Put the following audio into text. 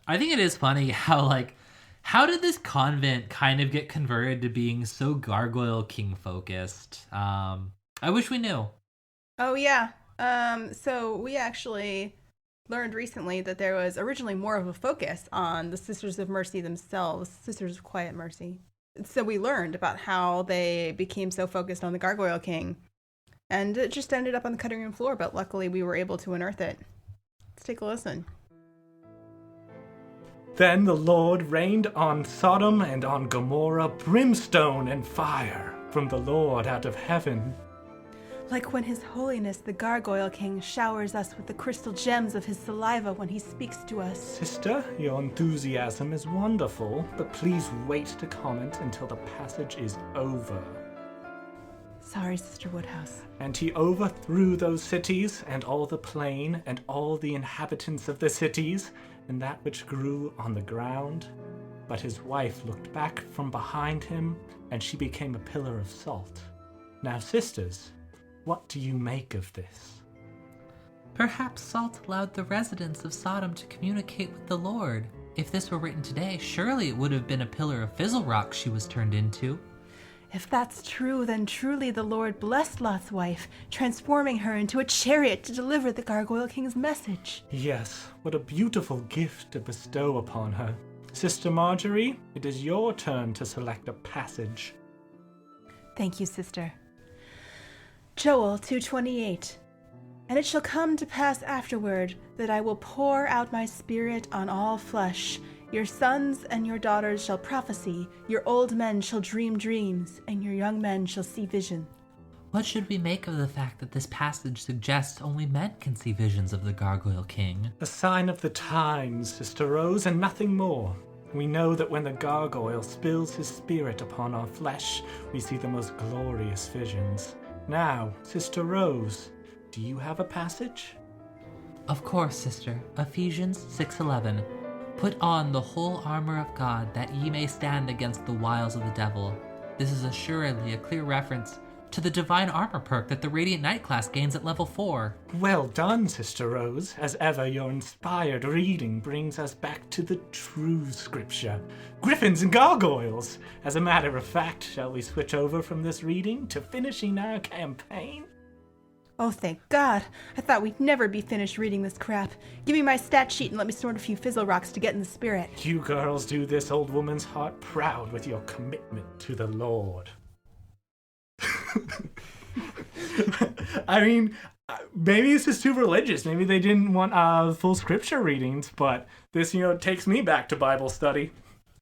I think it is funny how did this convent kind of get converted to being so Gargoyle King focused? I wish we knew. Oh yeah. So we actually learned recently that there was originally more of a focus on the Sisters of Mercy themselves, Sisters of Quiet Mercy. So we learned about how they became so focused on the Gargoyle King, and it just ended up on the cutting room floor. But luckily, we were able to unearth it. Let's take a listen. Then the Lord rained on Sodom and on Gomorrah brimstone and fire from the Lord out of heaven. Like when His Holiness the Gargoyle King showers us with the crystal gems of his saliva when he speaks to us. Sister, your enthusiasm is wonderful, but please wait to comment until the passage is over. Sorry, Sister Woodhouse. And he overthrew those cities, and all the plain, and all the inhabitants of the cities, and that which grew on the ground. But his wife looked back from behind him, and she became a pillar of salt. Now, sisters, what do you make of this? Perhaps salt allowed the residents of Sodom to communicate with the Lord. If this were written today, surely it would have been a pillar of fizzle rock she was turned into. If that's true, then truly the Lord blessed Lot's wife, transforming her into a chariot to deliver the Gargoyle King's message. Yes, what a beautiful gift to bestow upon her. Sister Marjorie, it is your turn to select a passage. Thank you, sister. Joel 2:28. And it shall come to pass afterward that I will pour out my spirit on all flesh. Your sons and your daughters shall prophesy, your old men shall dream dreams, and your young men shall see vision. What should we make of the fact that this passage suggests only men can see visions of the Gargoyle King? A sign of the times, Sister Rose, and nothing more. We know that when the gargoyle spills his spirit upon our flesh, we see the most glorious visions. Now, Sister Rose, do you have a passage? Of course, sister. Ephesians 6:11. Put on the whole armor of God, that ye may stand against the wiles of the devil. This is assuredly a clear reference to the divine armor perk that the Radiant Knight class gains at level 4. Well done, Sister Rose. As ever, your inspired reading brings us back to the true scripture. Griffins and gargoyles! As a matter of fact, shall we switch over from this reading to finishing our campaign? Oh, thank God. I thought we'd never be finished reading this crap. Give me my stat sheet and let me snort a few fizzle rocks to get in the spirit. You girls do this old woman's heart proud with your commitment to the Lord. I mean, maybe it's just too religious. Maybe they didn't want full scripture readings, but this, takes me back to Bible study.